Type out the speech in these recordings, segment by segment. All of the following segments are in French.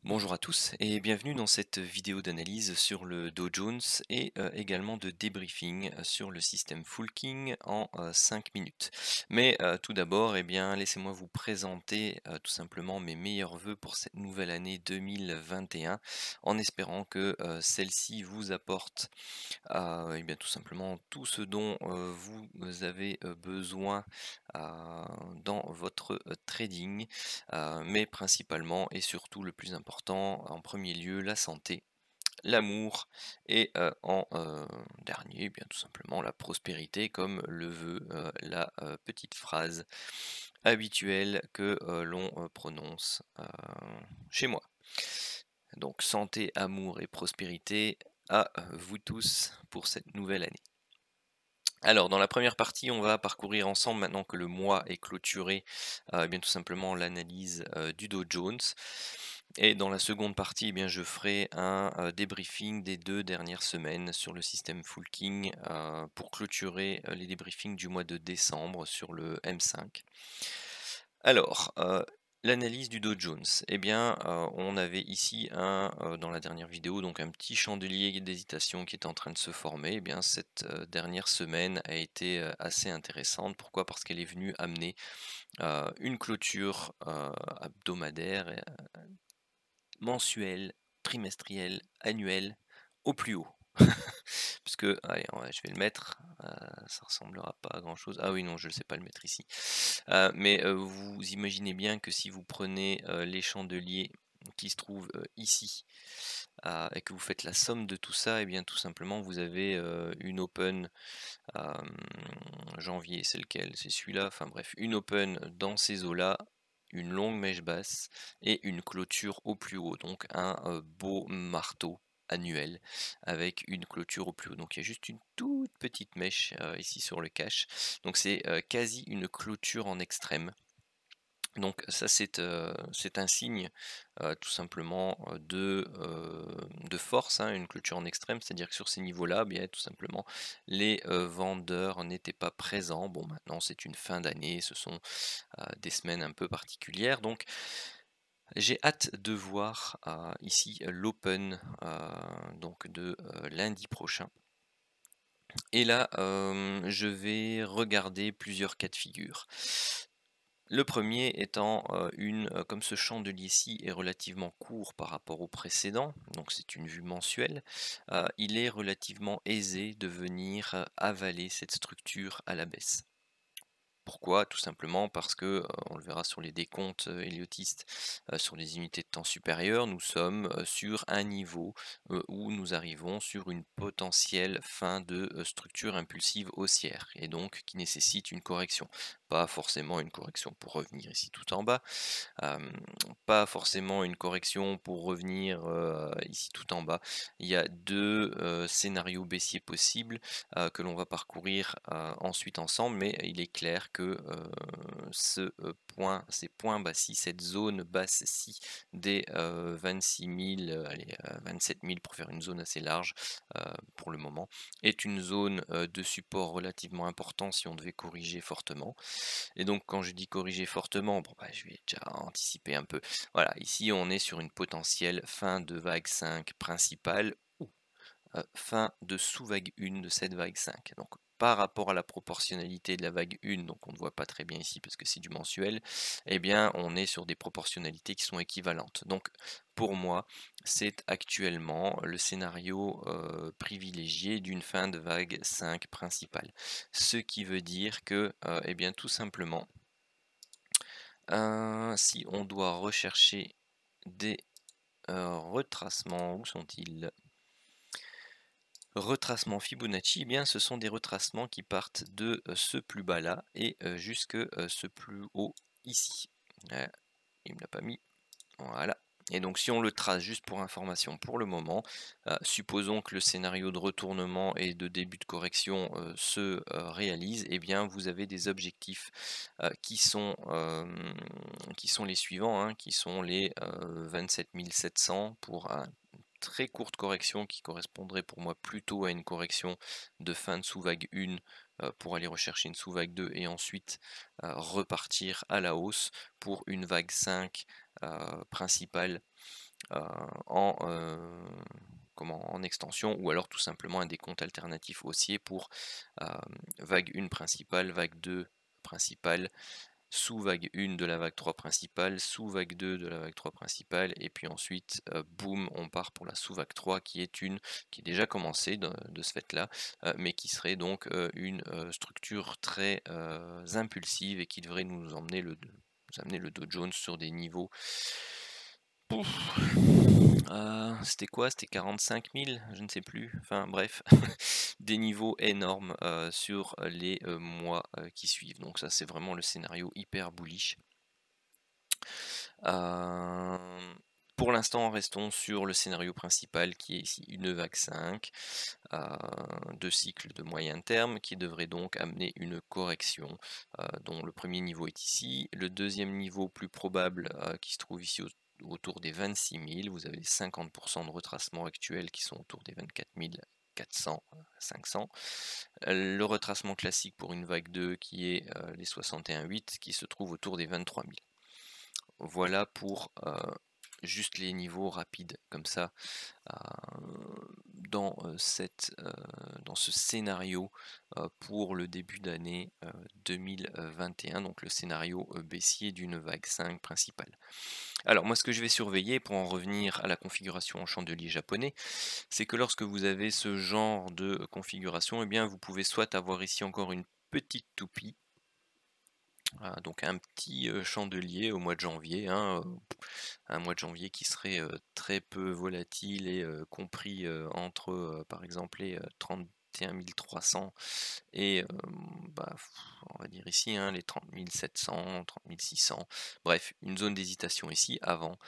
Bonjour à tous et bienvenue dans cette vidéo d'analyse sur le Dow Jones et également de débriefing sur le système Fulking en 5 minutes. Mais tout d'abord, eh bien, laissez-moi vous présenter tout simplement mes meilleurs vœux pour cette nouvelle année 2021 en espérant que celle-ci vous apporte eh bien, tout simplement tout ce dont vous avez besoin dans votre trading, mais principalement et surtout le plus important, en premier lieu, la santé, l'amour et en dernier, eh bien, tout simplement la prospérité, comme le veut la petite phrase habituelle que l'on prononce chez moi. Donc santé, amour et prospérité à vous tous pour cette nouvelle année. Alors, dans la première partie, on va parcourir ensemble, maintenant que le mois est clôturé, eh bien tout simplement l'analyse du Dow Jones. Et dans la seconde partie, eh bien, je ferai un débriefing des 2 dernières semaines sur le système Fulking pour clôturer les débriefings du mois de décembre sur le M5. Alors, l'analyse du Dow Jones. Eh bien, on avait ici dans la dernière vidéo, donc un petit chandelier d'hésitation qui est en train de se former. Eh bien, cette dernière semaine a été assez intéressante. Pourquoi? Parce qu'elle est venue amener une clôture hebdomadaire, mensuelle, trimestrielle, annuelle, au plus haut. Parce que, allez, je vais le mettre, ça ressemblera pas à grand chose. Ah oui, non, je ne sais pas le mettre ici. Mais vous imaginez bien que si vous prenez les chandeliers qui se trouvent ici et que vous faites la somme de tout ça, et bien tout simplement vous avez une open janvier, c'est lequel? C'est celui-là, enfin bref, une open dans ces eaux-là, une longue mèche basse et une clôture au plus haut, donc un beau marteau annuel avec une clôture au plus haut. Donc il y a juste une toute petite mèche ici sur le cache. Donc c'est quasi une clôture en extrême. Donc ça c'est un signe, tout simplement, de force, hein, une clôture en extrême. C'est-à-dire que sur ces niveaux-là, bien tout simplement, les vendeurs n'étaient pas présents. Bon, maintenant c'est une fin d'année, ce sont, des semaines un peu particulières, donc j'ai hâte de voir, ici, l'open, donc de, lundi prochain. Et là, je vais regarder plusieurs cas de figure. Le premier étant, comme ce chandelier-ci est relativement court par rapport au précédent, donc c'est une vue mensuelle, il est relativement aisé de venir, avaler cette structure à la baisse. Pourquoi? Tout simplement parce que, on le verra sur les décomptes, éliotistes, sur les unités de temps supérieures, nous sommes, sur un niveau, où nous arrivons sur une potentielle fin de, structure impulsive haussière et donc qui nécessite une correction. Pas forcément une correction pour revenir ici tout en bas, Hem, pas forcément une correction pour revenir, ici tout en bas. Il y a 2 scénarios baissiers possibles, que l'on va parcourir, ensuite ensemble, mais il est clair que, ces points bas-ci, cette zone basse-ci des, 26 000, allez, 27 000 pour faire une zone assez large, pour le moment, est une zone, de support relativement important si on devait corriger fortement. Et donc quand je dis corriger fortement, bon bah, je vais déjà anticiper un peu. Voilà, ici on est sur une potentielle fin de vague 5 principale ou fin de sous-vague 1 de cette vague 5. Donc par rapport à la proportionnalité de la vague 1, donc on ne voit pas très bien ici parce que c'est du mensuel, eh bien on est sur des proportionnalités qui sont équivalentes. Donc pour moi, c'est actuellement le scénario privilégié d'une fin de vague 5 principale. Ce qui veut dire que, eh bien tout simplement, si on doit rechercher des, retracements, où sont-ils? Retracements Fibonacci, eh bien ce sont des retracements qui partent de, ce plus bas là et jusque, ce plus haut ici. Il me l'a pas mis, voilà. Et donc si on le trace juste pour information pour le moment, supposons que le scénario de retournement et de début de correction, se, réalise, eh bien vous avez des objectifs, qui sont les suivants, hein, qui sont les, 27 700 pour un très courte correction qui correspondrait pour moi plutôt à une correction de fin de sous-vague 1, pour aller rechercher une sous-vague 2 et ensuite, repartir à la hausse pour une vague 5 principale en, en extension, ou alors tout simplement un décompte alternatif haussier pour vague 1 principale, vague 2 principale, sous vague 1 de la vague 3 principale, sous vague 2 de la vague 3 principale, et puis ensuite, boum, on part pour la sous vague 3 qui est déjà commencée de ce fait-là, mais qui serait donc une structure très impulsive et qui devrait nous amener le Dow Jones sur des niveaux. Pouf, c'était quoi? C'était 45 000? Je ne sais plus. Enfin bref, des niveaux énormes sur les mois qui suivent. Donc ça, c'est vraiment le scénario hyper bullish. Pour l'instant, restons sur le scénario principal qui est ici une vague 5 de cycle de moyen terme qui devrait donc amener une correction dont le premier niveau est ici. Le deuxième niveau plus probable qui se trouve ici autour des 26 000. Vous avez les 50% de retracement actuel qui sont autour des 24 400, 500. Le retracement classique pour une vague 2 qui est les 61,8 qui se trouve autour des 23 000. Voilà pour juste les niveaux rapides comme ça dans ce scénario pour le début d'année 2021, donc le scénario baissier d'une vague 5 principale. Alors moi, ce que je vais surveiller pour en revenir à la configuration en chandelier japonais, c'est que lorsque vous avez ce genre de configuration, eh bien vous pouvez soit avoir ici encore une petite toupie, donc un petit chandelier au mois de janvier, hein, un mois de janvier qui serait très peu volatile et compris entre par exemple les 31 300 et bah, on va dire ici hein, les 30 700, 30 600, bref, une zone d'hésitation ici avant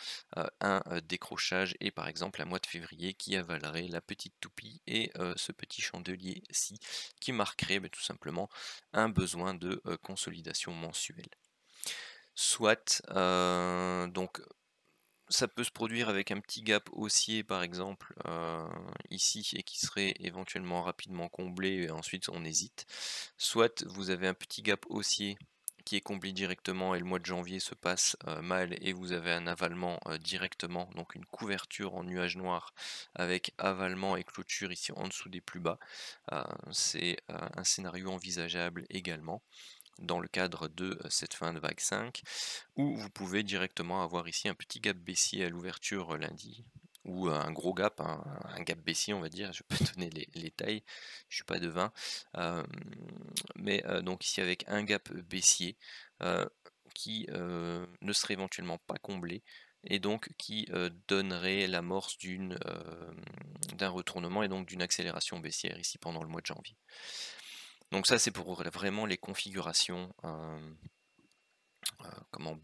un décrochage et par exemple un mois de février qui avalerait la petite toupie et ce petit chandelier-ci qui marquerait tout simplement un besoin de consolidation mensuelle. Soit, donc ça peut se produire avec un petit gap haussier par exemple ici et qui serait éventuellement rapidement comblé et ensuite on hésite. Soit vous avez un petit gap haussier qui est comblé directement et le mois de janvier se passe mal et vous avez un avalement directement, donc une couverture en nuage noir avec avalement et clôture ici en dessous des plus bas. C'est un scénario envisageable également dans le cadre de cette fin de vague 5, ou vous pouvez directement avoir ici un petit gap baissier à l'ouverture lundi, ou un gros gap, un gap baissier on va dire, je peux donner les tailles, je suis pas devin, mais donc ici avec un gap baissier qui ne serait éventuellement pas comblé, et donc qui donnerait l'amorce d'un retournement et donc d'une accélération baissière ici pendant le mois de janvier. Donc ça c'est pour vraiment les configurations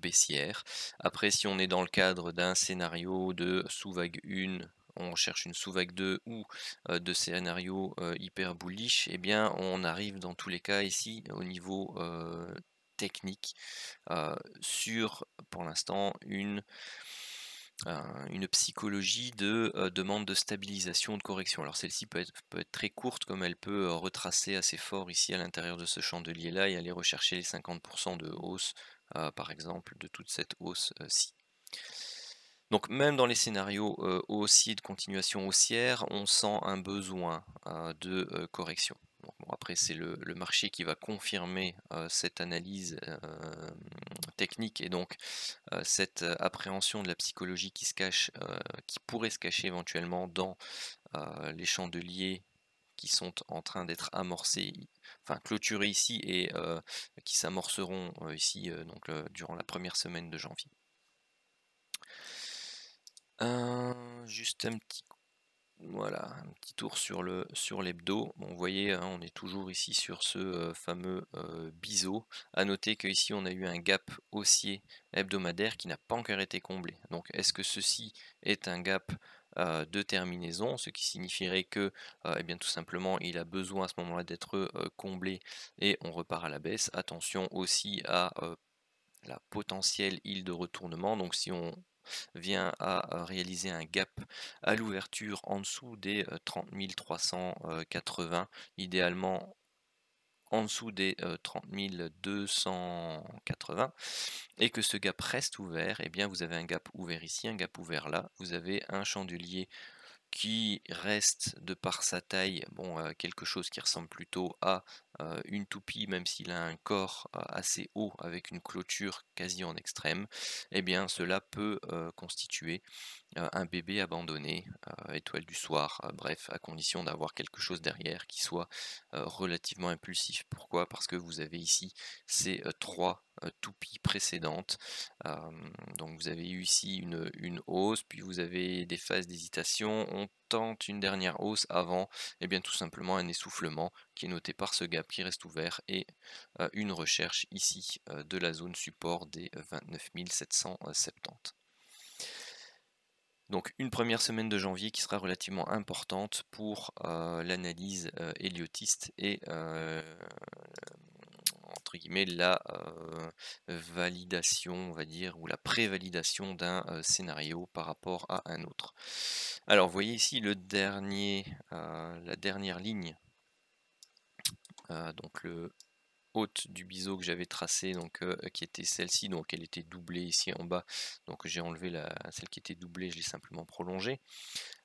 baissières. Après, si on est dans le cadre d'un scénario de sous-vague 1, on cherche une sous-vague 2 ou de scénario hyper bullish, eh bien on arrive dans tous les cas ici au niveau technique sur pour l'instant une psychologie de demande de stabilisation, de correction. Alors celle-ci peut être très courte comme elle peut retracer assez fort ici à l'intérieur de ce chandelier là et aller rechercher les 50% de hausse par exemple de toute cette hausse-ci. Donc même dans les scénarios haussiers de continuation haussière, on sent un besoin de correction. Donc, bon, après c'est le marché qui va confirmer cette analyse technique et donc cette appréhension de la psychologie qui se cache, qui pourrait se cacher éventuellement dans les chandeliers qui sont en train d'être amorcés, enfin clôturés ici et qui s'amorceront ici donc durant la première semaine de janvier. Juste un petit voilà, un petit tour sur l'hebdo. Bon, vous voyez, hein, on est toujours ici sur ce fameux biseau. À noter qu'ici on a eu un gap haussier hebdomadaire qui n'a pas encore été comblé. Donc est-ce que ceci est un gap de terminaison, ce qui signifierait que eh bien, tout simplement il a besoin à ce moment-là d'être comblé et on repart à la baisse. Attention aussi à la potentielle île de retournement. Donc si on vient à réaliser un gap à l'ouverture en dessous des 30 380, idéalement en dessous des 30 280 et que ce gap reste ouvert, et bien vous avez un gap ouvert ici, un gap ouvert là. Vous avez un chandelier qui reste de par sa taille, bon, quelque chose qui ressemble plutôt à, une toupie, même s'il a un corps, assez haut avec une clôture quasi en extrême, et bien cela peut, constituer un bébé abandonné, étoile du soir, bref, à condition d'avoir quelque chose derrière qui soit, relativement impulsif. Pourquoi? Parce que vous avez ici ces, 3, toupies précédentes. Donc vous avez eu ici une hausse, puis vous avez des phases d'hésitation. On tente une dernière hausse avant, et bien tout simplement un essoufflement qui est noté par ce gap qui reste ouvert et une recherche ici, de la zone support des 29 770. Donc une première semaine de janvier qui sera relativement importante pour, l'analyse, héliotiste et entre guillemets «la, validation», on va dire, ou la prévalidation d'un, scénario par rapport à un autre. Alors vous voyez ici la dernière ligne, donc le haute du biseau que j'avais tracé, donc qui était celle-ci, donc elle était doublée ici en bas, donc j'ai enlevé celle qui était doublée, je l'ai simplement prolongée.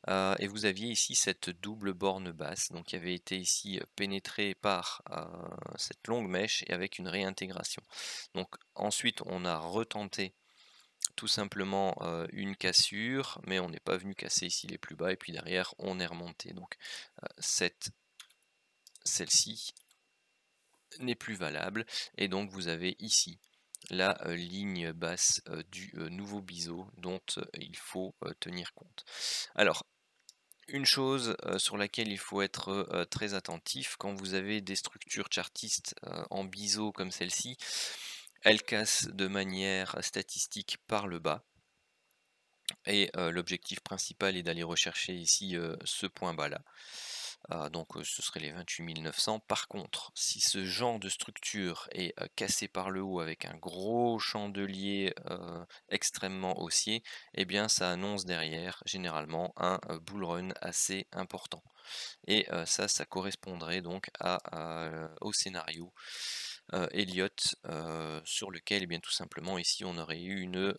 Et vous aviez ici cette double borne basse, donc qui avait été ici pénétrée par cette longue mèche et avec une réintégration. Donc ensuite on a retenté tout simplement une cassure, mais on n'est pas venu casser ici les plus bas, et puis derrière on est remonté. Donc celle-ci n'est plus valable, et donc vous avez ici la ligne basse du nouveau biseau dont il faut tenir compte. Alors, une chose, sur laquelle il faut être, très attentif quand vous avez des structures chartistes, en biseau comme celle-ci, elles cassent de manière statistique par le bas, et l'objectif principal est d'aller rechercher ici, ce point bas-là. Donc ce serait les 28 900. Par contre, si ce genre de structure est, cassé par le haut avec un gros chandelier, extrêmement haussier, eh bien ça annonce derrière généralement un, bull run assez important, et ça correspondrait donc au scénario, Elliott, sur lequel, eh bien, tout simplement ici on aurait eu une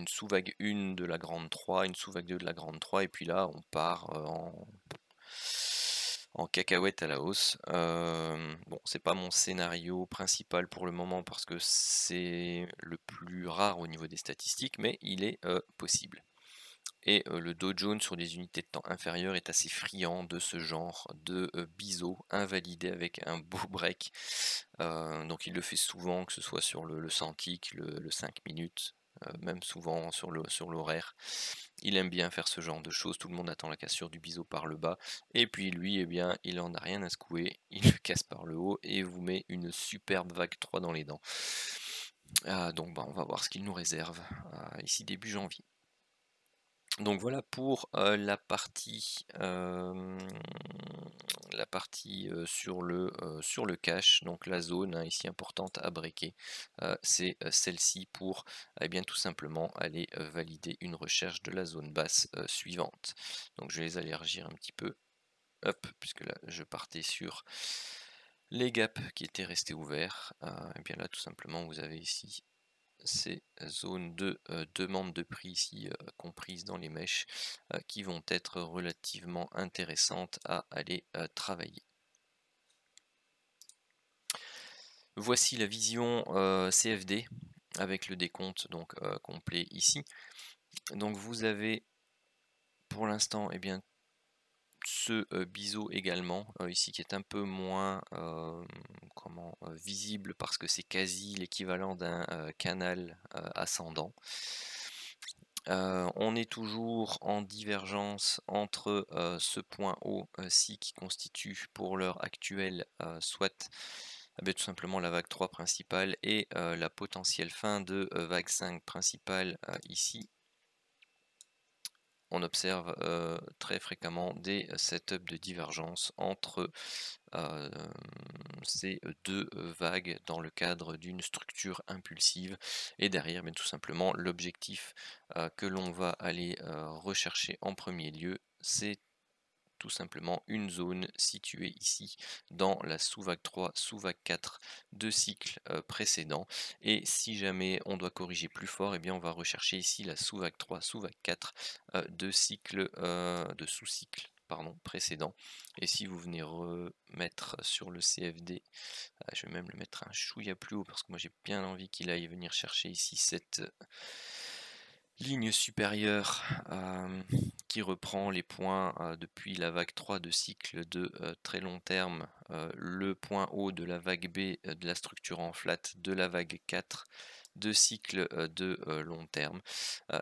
sous-vague 1 de la grande 3, une sous-vague 2 de la grande 3, et puis là on part, en cacahuète à la hausse. Bon, c'est pas mon scénario principal pour le moment parce que c'est le plus rare au niveau des statistiques, mais il est, possible. Et le Dow Jones sur des unités de temps inférieures est assez friand de ce genre de, biseau invalidé avec un beau break. Donc il le fait souvent, que ce soit sur le centique, le 5 minutes, même souvent sur l'horaire. Il aime bien faire ce genre de choses, tout le monde attend la cassure du biseau par le bas, et puis lui, eh bien, il en a rien à secouer, il le casse par le haut et vous met une superbe vague 3 dans les dents. Donc bah, on va voir ce qu'il nous réserve, ici début janvier. Donc voilà pour, la partie, sur le cash, donc la zone, hein, ici importante à breaker, c'est, celle-ci pour, eh bien, tout simplement aller, valider une recherche de la zone basse, suivante. Donc je vais les élargir un petit peu, hop, puisque là je partais sur les gaps qui étaient restés ouverts, et bien là tout simplement vous avez ici ces zones de demande de prix ici, comprises dans les mèches, qui vont être relativement intéressantes à aller travailler. Voici la vision CFD avec le décompte donc complet ici. Donc vous avez pour l'instant, eh bien, ce biseau également ici qui est un peu moins visible parce que c'est quasi l'équivalent d'un canal ascendant. On est toujours en divergence entre, ce point haut-ci qui constitue pour l'heure actuelle, soit, tout simplement la vague 3 principale et la potentielle fin de, vague 5 principale, ici. On observe, très fréquemment des setups de divergence entre, hem, ces 2 vagues dans le cadre d'une structure impulsive, et derrière, mais tout simplement l'objectif, que l'on va aller, rechercher en premier lieu, c'est tout simplement une zone située ici dans la sous-vague 3, sous-vague 4 de cycle précédent. Et si jamais on doit corriger plus fort, eh bien on va rechercher ici la sous-vague 3, sous-vague 4 de cycle, de sous-cycle pardon, précédent. Et si vous venez remettre sur le CFD, je vais même le mettre un chouïa plus haut parce que moi j'ai bien envie qu'il aille venir chercher ici cette ligne supérieure qui reprend les points depuis la vague 3 de cycle de très long terme, le point haut de la vague B de la structure en flat de la vague 4 de cycle de long terme.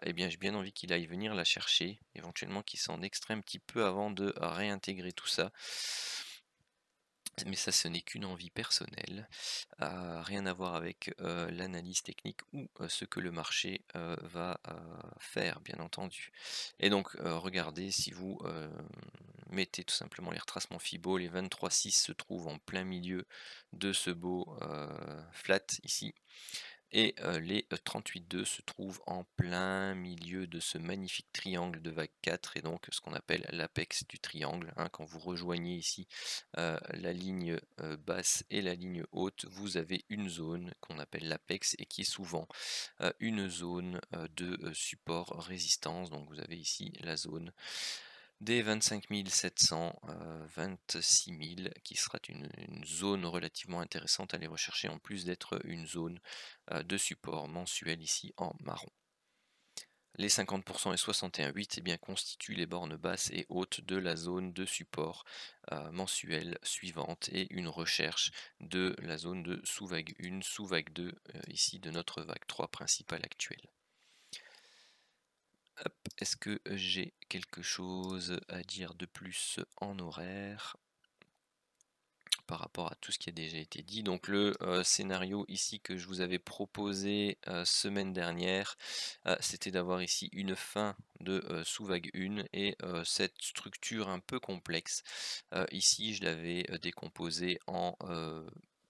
Eh bien j'ai bien envie qu'il aille venir la chercher, éventuellement qu'il s'en extrait un petit peu avant de réintégrer tout ça. Mais ça, ce n'est qu'une envie personnelle, rien à voir avec l'analyse technique ou ce que le marché va faire, bien entendu. Et donc, regardez, si vous mettez tout simplement les retracements Fibo, les 23,6 se trouvent en plein milieu de ce beau flat ici. Et les 38,2 se trouvent en plein milieu de ce magnifique triangle de vague 4 et donc ce qu'on appelle l'apex du triangle, hein. Quand vous rejoignez ici la ligne basse et la ligne haute, vous avez une zone qu'on appelle l'apex et qui est souvent une zone de support résistance. Donc vous avez ici la zone des 25 700, 26 000 qui sera une zone relativement intéressante à aller rechercher en plus d'être une zone de support mensuel ici en marron. Les 50% et 61,8 eh bien, constituent les bornes basses et hautes de la zone de support mensuelle suivante et une recherche de la zone de sous-vague 1, sous-vague 2 ici de notre vague 3 principale actuelle. Est-ce que j'ai quelque chose à dire de plus en horaire par rapport à tout ce qui a déjà été dit? Donc le scénario ici que je vous avais proposé semaine dernière, c'était d'avoir ici une fin de sous-vague 1 et cette structure un peu complexe. Ici, je l'avais décomposé en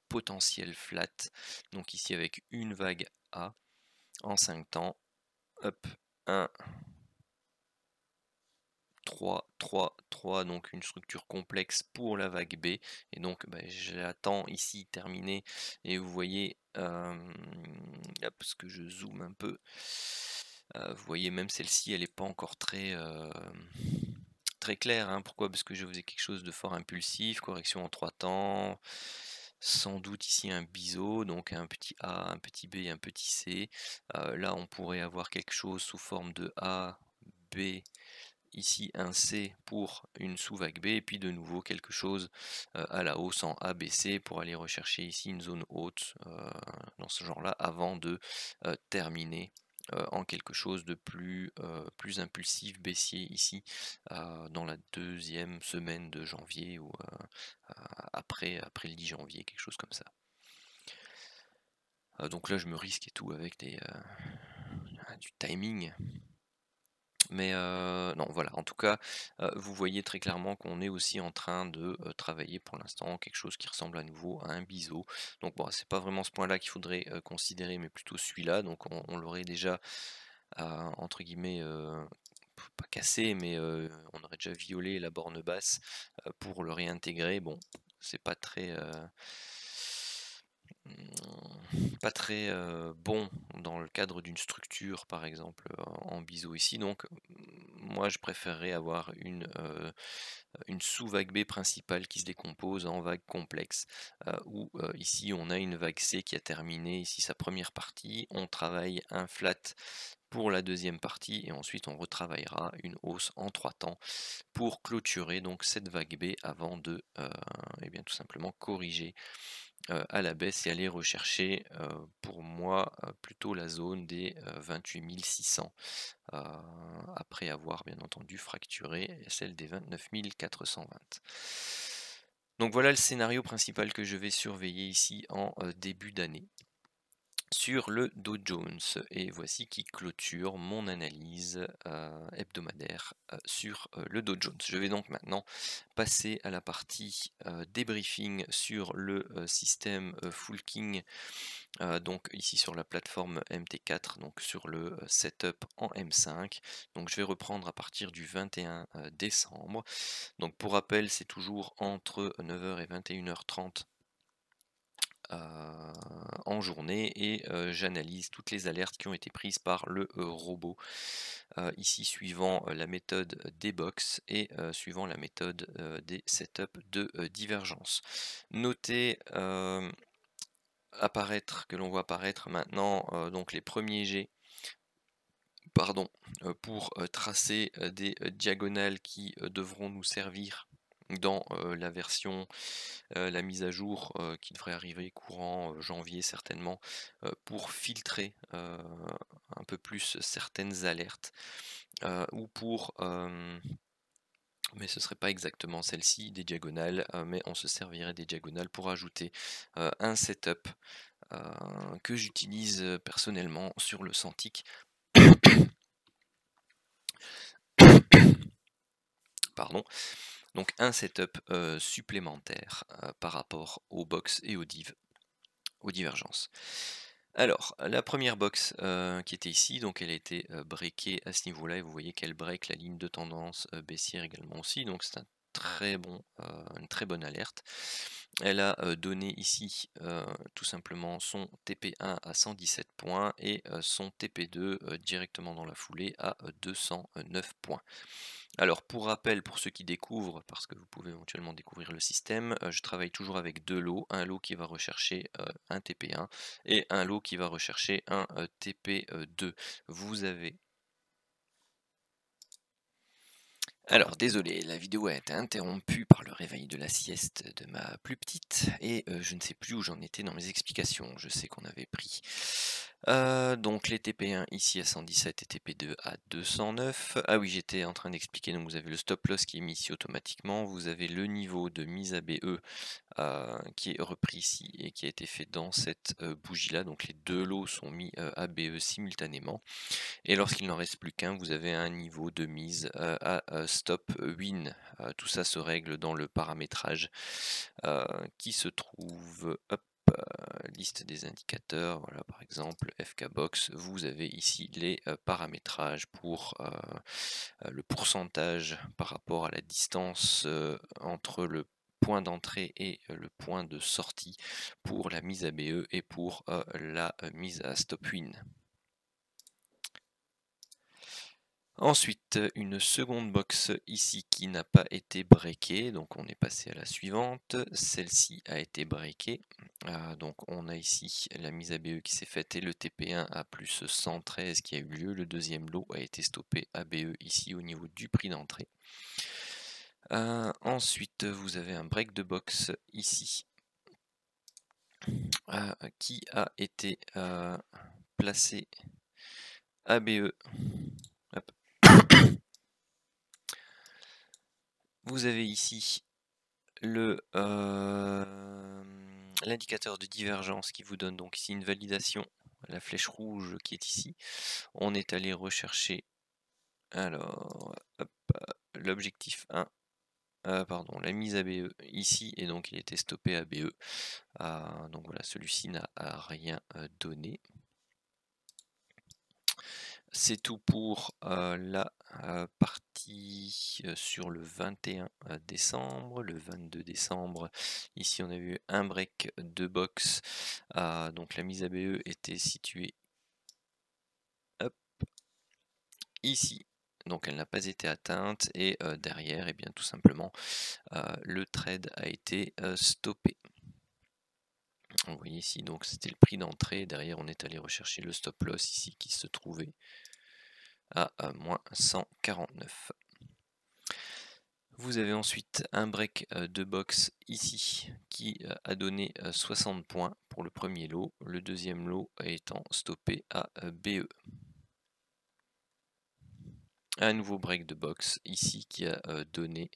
potentiel flat. Donc ici avec une vague A en 5 temps. Hop, 1, 3, 3, 3, donc une structure complexe pour la vague B. Et donc je l'attends ici terminé. Et vous voyez, parce que je zoome un peu, vous voyez même celle-ci, elle n'est pas encore très, très claire, hein. Pourquoi? Parce que je faisais quelque chose de fort impulsif, correction en 3 temps. Sans doute ici un biseau, donc un petit A, un petit B, un petit C. Là, on pourrait avoir quelque chose sous forme de A, B, ici un C pour une sous-vague B, et puis de nouveau quelque chose à la hausse en ABC pour aller rechercher ici une zone haute dans ce genre-là avant de terminer en quelque chose de plus impulsif, baissier ici dans la deuxième semaine de janvier ou après le 10 janvier, quelque chose comme ça. Donc là je me risque et tout avec du timing. Mais non, voilà, en tout cas, vous voyez très clairement qu'on est aussi en train de travailler pour l'instant quelque chose qui ressemble à nouveau à un biseau. Donc bon, c'est pas vraiment ce point-là qu'il faudrait considérer, mais plutôt celui-là. Donc on l'aurait déjà, entre guillemets, pas cassé, mais on aurait déjà violé la borne basse pour le réintégrer. Bon, c'est pas très bon dans le cadre d'une structure, par exemple, en biseau ici. Donc moi je préférerais avoir une sous-vague B principale qui se décompose en vague complexe, où ici on a une vague C qui a terminé ici sa première partie, on travaille un flat pour la deuxième partie et ensuite on retravaillera une hausse en 3 temps pour clôturer donc cette vague B avant de eh bien, tout simplement corriger à la baisse et aller rechercher pour moi plutôt la zone des 28 600 après avoir bien entendu fracturé celle des 29 420. Donc voilà le scénario principal que je vais surveiller ici en début d'année. sur le Dow Jones. Et voici qui clôture mon analyse hebdomadaire sur le Dow Jones. Je vais donc maintenant passer à la partie débriefing sur le système Full-King, donc ici sur la plateforme MT4, donc sur le setup en M5. Donc je vais reprendre à partir du 21 décembre. Donc pour rappel, c'est toujours entre 9h et 21h30 en journée, et j'analyse toutes les alertes qui ont été prises par le robot, ici suivant la méthode des box et suivant la méthode des setups de divergence. Notez que l'on voit apparaître maintenant donc les premiers jets, pardon, pour tracer des diagonales qui devront nous servir dans la version, la mise à jour qui devrait arriver courant janvier certainement, pour filtrer un peu plus certaines alertes, ou pour mais ce serait pas exactement celle-ci des diagonales, mais on se servirait des diagonales pour ajouter un setup que j'utilise personnellement sur le Santic. Pardon. Donc un setup supplémentaire par rapport aux box et aux divergences. Alors, la première box qui était ici, donc elle a été breakée à ce niveau-là, et vous voyez qu'elle break la ligne de tendance baissière également aussi, donc c'est une très bonne alerte. Elle a donné ici tout simplement son TP1 à 117 points et son TP2 directement dans la foulée à 209 points. Alors pour rappel, pour ceux qui découvrent, parce que vous pouvez éventuellement découvrir le système, je travaille toujours avec deux lots, un lot qui va rechercher un TP1 et un lot qui va rechercher un TP2. Vous avez... Alors désolé, la vidéo a été interrompue par le réveil de la sieste de ma plus petite et je ne sais plus où j'en étais dans mes explications. Je sais qu'on avait pris donc les TP1 ici à 117 et TP2 à 209. Ah oui, j'étais en train d'expliquer, donc vous avez le stop loss qui est mis ici automatiquement, vous avez le niveau de mise à BE qui est repris ici et qui a été fait dans cette bougie là, donc les deux lots sont mis à BE simultanément, et lorsqu'il n'en reste plus qu'un, vous avez un niveau de mise à stop win. Tout ça se règle dans le paramétrage qui se trouve, hop, liste des indicateurs, voilà, par exemple FKBox, vous avez ici les paramétrages pour le pourcentage par rapport à la distance entre le point d'entrée et le point de sortie pour la mise à BE et pour la mise à stop win. Ensuite, une seconde box ici qui n'a pas été breakée, donc on est passé à la suivante. Celle-ci a été breakée, donc on a ici la mise à BE qui s'est faite et le TP1 à plus 113 qui a eu lieu. Le deuxième lot a été stoppé à BE ici au niveau du prix d'entrée. Ensuite, vous avez un break de box ici qui a été placé à BE. Hop. Vous avez ici l'indicateur de divergence qui vous donne donc ici une validation, la flèche rouge qui est ici. On est allé rechercher alors l'objectif 1, pardon, la mise à BE ici, et donc il était stoppé à BE. Donc voilà, celui-ci n'a rien donné. C'est tout pour la partie sur le 21 décembre. Le 22 décembre, ici on a eu un break de box. Donc la mise à BE était située ici. Donc elle n'a pas été atteinte, et derrière, et bien tout simplement, le trade a été stoppé. Vous voyez ici, donc c'était le prix d'entrée. Derrière, on est allé rechercher le stop loss ici qui se trouvait à moins 149. Vous avez ensuite un break de box ici qui a donné 60 points pour le premier lot, le deuxième lot étant stoppé à BE. Un nouveau break de box ici qui a donné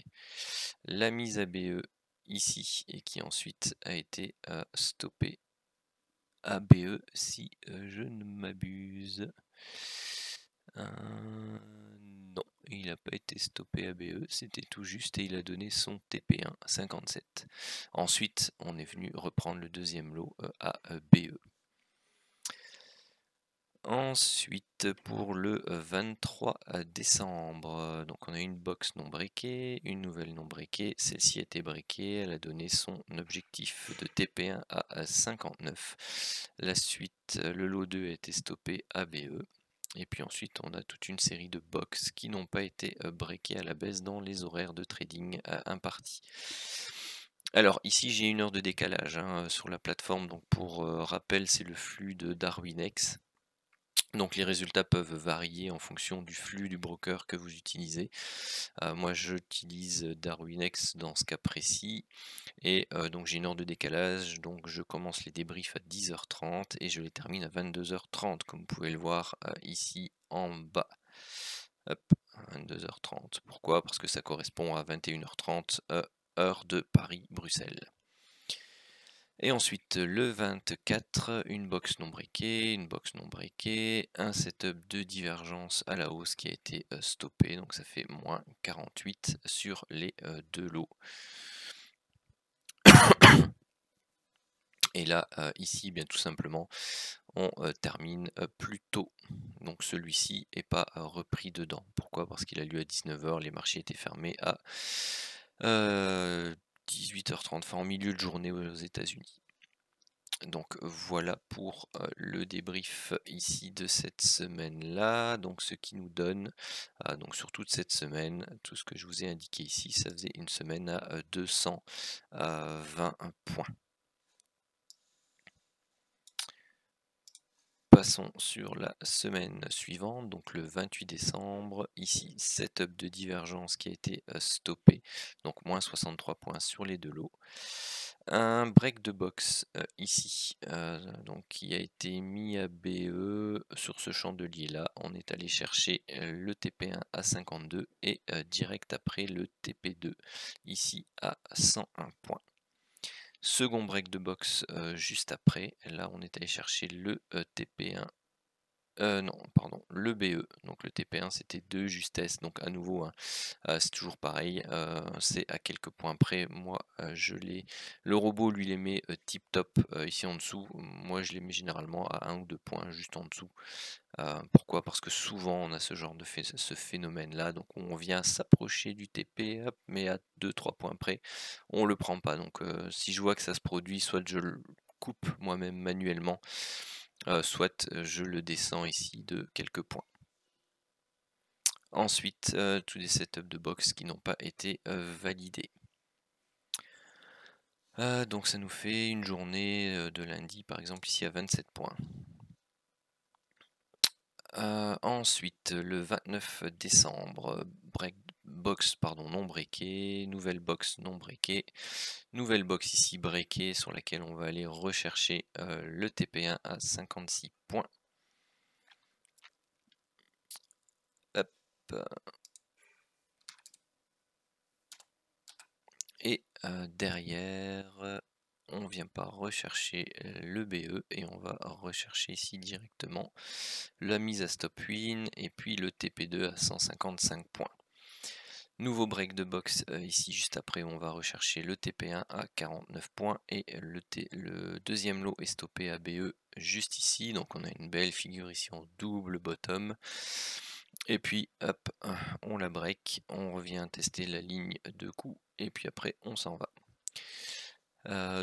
la mise à BE ici et qui ensuite a été stoppé ABE si je ne m'abuse. Non, il n'a pas été stoppé ABE, c'était tout juste et il a donné son TP1 à 57. Ensuite, on est venu reprendre le deuxième lot à BE. Ensuite, pour le 23 décembre, donc on a une box non briquée, une nouvelle non briquée. Celle-ci a été briquée, elle a donné son objectif de TP1 à 59. La suite, le lot 2 a été stoppé à BE. Et puis ensuite, on a toute une série de box qui n'ont pas été breakées à la baisse dans les horaires de trading impartis. Alors ici, j'ai une heure de décalage sur la plateforme. Donc pour rappel, c'est le flux de Darwinex. Donc les résultats peuvent varier en fonction du flux du broker que vous utilisez. Moi j'utilise Darwinex dans ce cas précis et donc j'ai une heure de décalage, donc je commence les débriefs à 10h30 et je les termine à 22h30 comme vous pouvez le voir ici en bas. Hop, 22h30. Pourquoi? Parce que ça correspond à 21h30 heure de Paris-Bruxelles. Et ensuite, le 24, une box non briquée, une box non briquée, un setup de divergence à la hausse qui a été stoppé, donc ça fait moins 48 sur les deux lots. Et là, ici, bien tout simplement, on termine plus tôt. Donc celui-ci n'est pas repris dedans. Pourquoi? Parce qu'il a lieu à 19h, les marchés étaient fermés à 18h30, enfin en milieu de journée aux États-Unis. Donc voilà pour le débrief ici de cette semaine-là. Donc ce qui nous donne, donc sur toute cette semaine, tout ce que je vous ai indiqué ici, ça faisait une semaine à 220 points. Passons sur la semaine suivante, donc le 28 décembre. Ici, setup de divergence qui a été stoppé, donc moins 63 points sur les deux lots. Un break de box ici, donc qui a été mis à BE sur ce chandelier là. On est allé chercher le TP1 à 52 et direct après le TP2 ici à 101 points. Second break de box juste après, là on est allé chercher le TP1. Non, pardon, le BE. Donc le TP1 c'était de justesse. Donc à nouveau, hein, c'est toujours pareil. C'est à quelques points près. Moi, le robot lui les met tip top ici en dessous. Moi, je les mets généralement à 1 ou 2 points juste en dessous. Pourquoi? Parce que souvent on a ce genre de ce phénomène-là. Donc on vient s'approcher du TP, hop, mais à 2-3 points près, on le prend pas. Donc si je vois que ça se produit, soit je le coupe moi-même manuellement, soit je le descends ici de quelques points. Ensuite, tous les setups de box qui n'ont pas été validés. Donc ça nous fait une journée de lundi par exemple ici à 27 points. Ensuite, le 29 décembre, box non breakée, nouvelle box non breakée, nouvelle box ici breakée sur laquelle on va aller rechercher le TP1 à 56 points. Hop. Et derrière, on vient pas rechercher le BE et on va rechercher ici directement la mise à stop win et puis le TP2 à 155 points. Nouveau break de box ici juste après, on va rechercher le TP1 à 49 points et le deuxième lot est stoppé à BE juste ici. Donc on a une belle figure ici en double bottom. Et puis hop, on la break, on revient tester la ligne de coup et puis après on s'en va.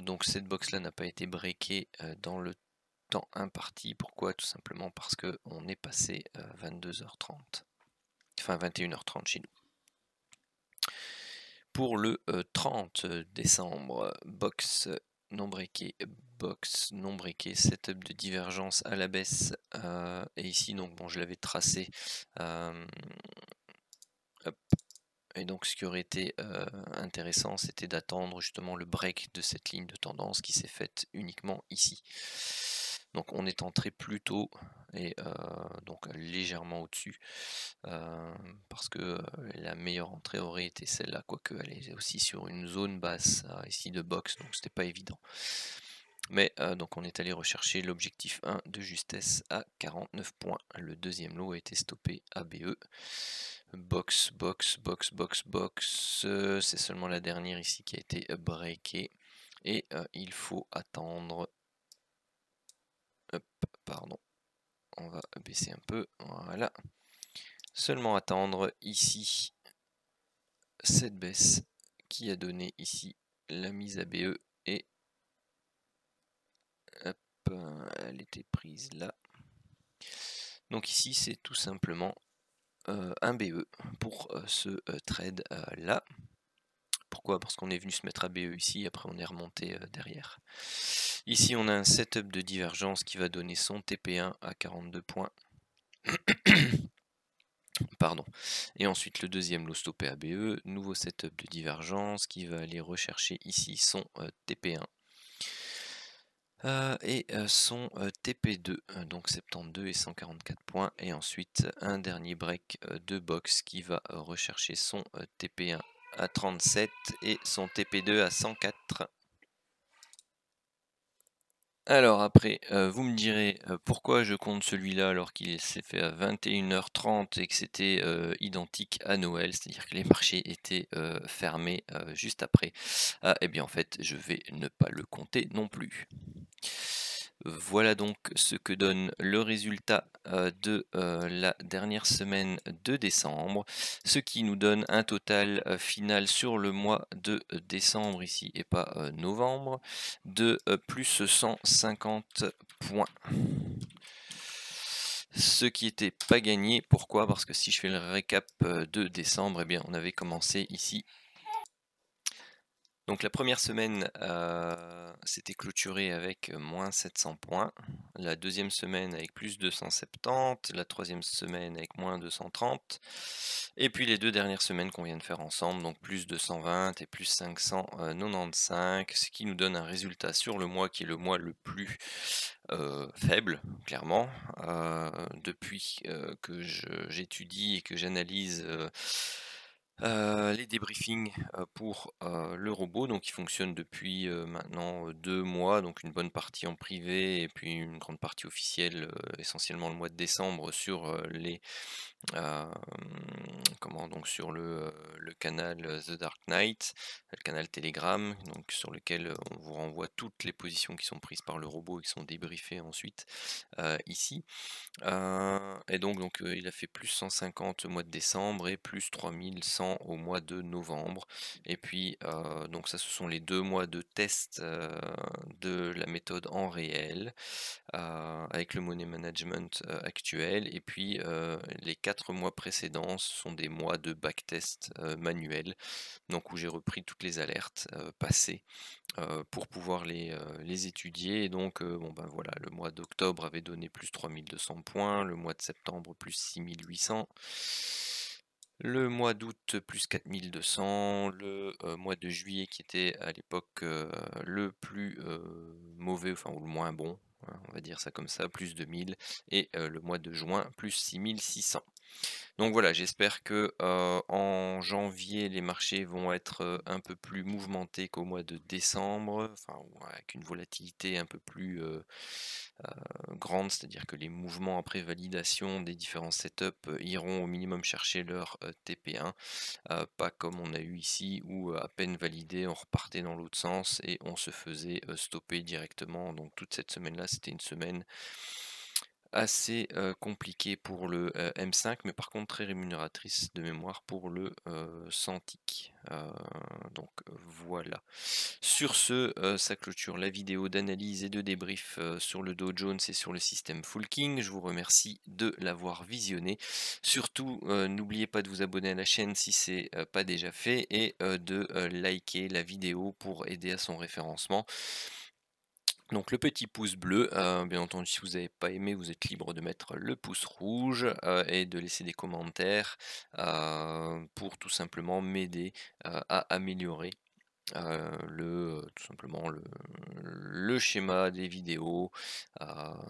Donc cette box là n'a pas été breakée dans le temps imparti. Pourquoi? Tout simplement parce que on est passé 22h30, enfin 21h30 chez nous. Pour le 30 décembre, box non breaké, setup de divergence à la baisse. Et ici, donc bon, je l'avais tracé. Hop. Et donc ce qui aurait été intéressant, c'était d'attendre justement le break de cette ligne de tendance qui s'est faite uniquement ici. Donc on est entré plus tôt et donc légèrement au-dessus parce que la meilleure entrée aurait été celle-là, quoique elle est aussi sur une zone basse ici de box, donc c'était pas évident. Mais donc on est allé rechercher l'objectif 1 de justesse à 49 points. Le deuxième lot a été stoppé ABE. Box, box, box, box, box. C'est seulement la dernière ici qui a été breakée. Et il faut attendre. Hop, pardon. On va baisser un peu. Voilà. Seulement attendre ici cette baisse qui a donné ici la mise à BE et hop, elle était prise là. Donc ici c'est tout simplement un BE pour ce trade là. Pourquoi? Parce qu'on est venu se mettre à BE ici, après on est remonté derrière. Ici on a un setup de divergence qui va donner son TP1 à 42 points. Pardon. Et ensuite le deuxième lot stoppé ABE, nouveau setup de divergence qui va aller rechercher ici son TP1 et son TP2, donc 72 et 144 points, et ensuite un dernier break de box qui va rechercher son TP1 à 37 et son TP2 à 104. Alors après, vous me direz, pourquoi je compte celui-là alors qu'il s'est fait à 21h30 et que c'était, identique à Noël, c'est-à-dire que les marchés étaient, fermés, juste après. Ah et bien en fait, je vais ne pas le compter non plus. Voilà donc ce que donne le résultat, de, la dernière semaine de décembre, ce qui nous donne un total, final sur le mois de décembre ici et pas, novembre, de, plus 150 points. Ce qui était pas gagné. Pourquoi? Parce que si je fais le récap, de décembre, eh bien on avait commencé ici. Donc la première semaine, c'était clôturé avec, moins 700 points. La deuxième semaine avec plus 270, la troisième semaine avec moins 230 et puis les 2 dernières semaines qu'on vient de faire ensemble, donc plus 220 et plus 595, ce qui nous donne un résultat sur le mois qui est le mois le plus, faible, clairement. Depuis, que j'étudie et que j'analyse, les débriefings, pour, le robot, donc il fonctionne depuis, maintenant, 2 mois, donc une bonne partie en privé et puis une grande partie officielle, essentiellement le mois de décembre sur, les, hem, comment donc sur le canal, The Dark Knight, le canal Telegram, donc sur lequel, on vous renvoie toutes les positions qui sont prises par le robot et qui sont débriefées ensuite, ici. Et donc il a fait plus 150 au mois de décembre et plus 3100 au mois de novembre. Et puis, donc ça, ce sont les 2 mois de test, de la méthode en réel, avec le money management, actuel. Et puis, les 4 mois précédents, ce sont des mois de backtest, manuel, donc où j'ai repris toutes les alertes, passées, pour pouvoir les étudier. Et donc, bon ben voilà, le mois d'octobre avait donné plus 3200 points, le mois de septembre plus 6800, le mois d'août plus 4200, le mois de juillet qui était à l'époque le plus mauvais, enfin ou le moins bon, hein, on va dire ça comme ça, plus 2000, et le mois de juin plus 6600. Donc voilà, j'espère que, en janvier, les marchés vont être, un peu plus mouvementés qu'au mois de décembre, enfin ou avec une volatilité un peu plus, grande. C'est-à-dire que les mouvements après validation des différents setups, iront au minimum chercher leur, TP1, pas comme on a eu ici où, à peine validé, on repartait dans l'autre sens et on se faisait, stopper directement. Donc toute cette semaine-là, c'était une semaine assez, compliqué pour le, M5, mais par contre très rémunératrice de mémoire pour le, Santic. Donc voilà. Sur ce, ça clôture la vidéo d'analyse et de débrief, sur le Dow Jones et sur le système Full King. Je vous remercie de l'avoir visionné. Surtout, n'oubliez pas de vous abonner à la chaîne si c'est, pas déjà fait, et de, liker la vidéo pour aider à son référencement. Donc le petit pouce bleu, bien entendu si vous n'avez pas aimé, vous êtes libre de mettre le pouce rouge, et de laisser des commentaires, pour tout simplement m'aider, à améliorer, tout simplement le schéma des vidéos,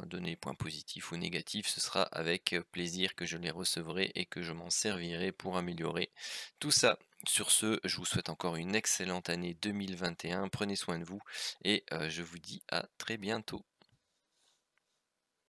donner points positifs ou négatifs. Ce sera avec plaisir que je les recevrai et que je m'en servirai pour améliorer tout ça. Sur ce, je vous souhaite encore une excellente année 2021. Prenez soin de vous et je vous dis à très bientôt.